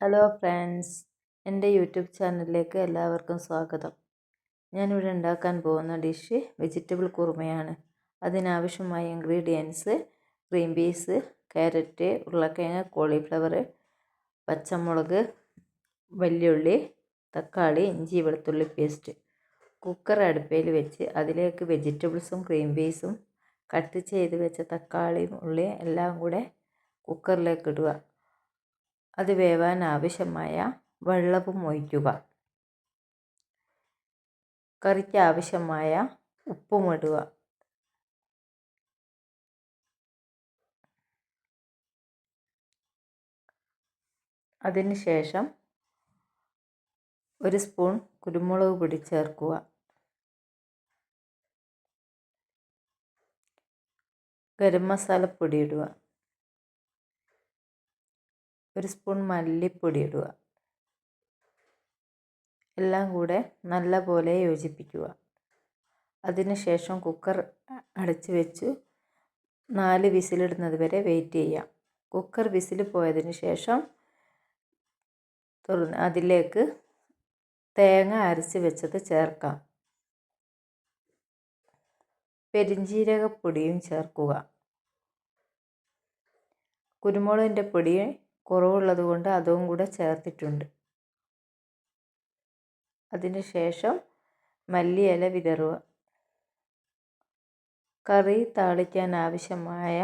Hello friends, എൻ്റെ YouTube ചാനലിലേക്ക് എല്ലാവർക്കും സ്വാഗതം. ഞാനിവിടെ ഉണ്ടാക്കാൻ പോകുന്ന ഡിഷ് വെജിറ്റബിൾ കുറുമയാണ്. അതിനാവശ്യമായ ഇൻഗ്രീഡിയൻസ് ഗ്രീൻ പീസ്, ക്യാരറ്റ്, ഉരുളക്കിഴങ്ങ്, കോളിഫ്ലവർ, പച്ചമുളക്, വെല്ലുള്ളി, തക്കാളി, ഇഞ്ചി വെളുത്തുള്ളി പേസ്റ്റ്. കുക്കർ അടുപ്പയിൽ വെച്ച് അതിലേക്ക് വെജിറ്റബിൾസും ഗ്രീൻ പീസും കട്ട് ചെയ്ത് വെച്ച തക്കാളിയും ഉള്ളിയും എല്ലാം കൂടെ കുക്കറിലേക്ക് ഇടുക. അത് വേവാൻ ആവശ്യമായ വെള്ളവും ഒഴിക്കുക. കറിക്ക് ആവശ്യമായ ഉപ്പും ഇടുക. അതിനുശേഷം 1 സ്പൂൺ കുരുമുളക് പൊടി ചേർക്കുക. ഗരം മസാലപ്പൊടി ഇടുക. 1 സ്പൂൺ മല്ലിപ്പൊടി ഇടുക. എല്ലാം കൂടെ നല്ലപോലെ യോജിപ്പിക്കുക. അതിനുശേഷം കുക്കർ അടച്ച് വെച്ച് 4 വിസിലിടുന്നത് വരെ വെയിറ്റ് ചെയ്യാം. കുക്കർ വിസിൽ പോയതിന് ശേഷം അതിലേക്ക് തേങ്ങ അരച്ച് വെച്ചത് ചേർക്കാം. പെരിഞ്ജീരകപ്പൊടിയും ചേർക്കുക. കുരുമുളകിൻ്റെ പൊടി കുറവുള്ളത് കൊണ്ട് അതും കൂടെ ചേർത്തിട്ടുണ്ട്. അതിനുശേഷം മല്ലിയില വിതറുക. കറി താളിക്കാൻ ആവശ്യമായ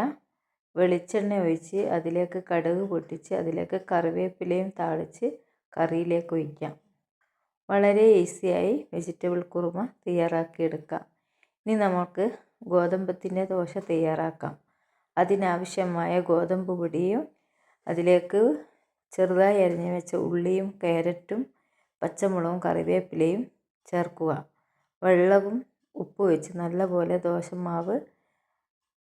വെളിച്ചെണ്ണ ഒഴിച്ച് അതിലേക്ക് കടുക് പൊട്ടിച്ച് അതിലേക്ക് കറിവേപ്പിലയും താളിച്ച് കറിയിലേക്ക് ഒഴിക്കാം. വളരെ ഈസിയായി വെജിറ്റബിൾ കുറുമ തയ്യാറാക്കിയെടുക്കാം. ഇനി നമുക്ക് ഗോതമ്പത്തിൻ്റെ ദോശ തയ്യാറാക്കാം. അതിനാവശ്യമായ ഗോതമ്പ് പൊടിയും അതിലേക്ക് ചെറുതായി അരിഞ്ഞു വെച്ച ഉള്ളിയും ക്യാരറ്റും പച്ചമുളകും കറിവേപ്പിലയും ചേർക്കുക. വെള്ളവും ഉപ്പ് വെച്ച് നല്ലപോലെ ദോശമാവ്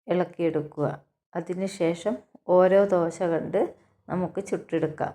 ഇളക്കിയെടുക്കുക. അതിനുശേഷം ഓരോ ദോശ കണ്ട് നമുക്ക് ചുട്ടെടുക്കാം.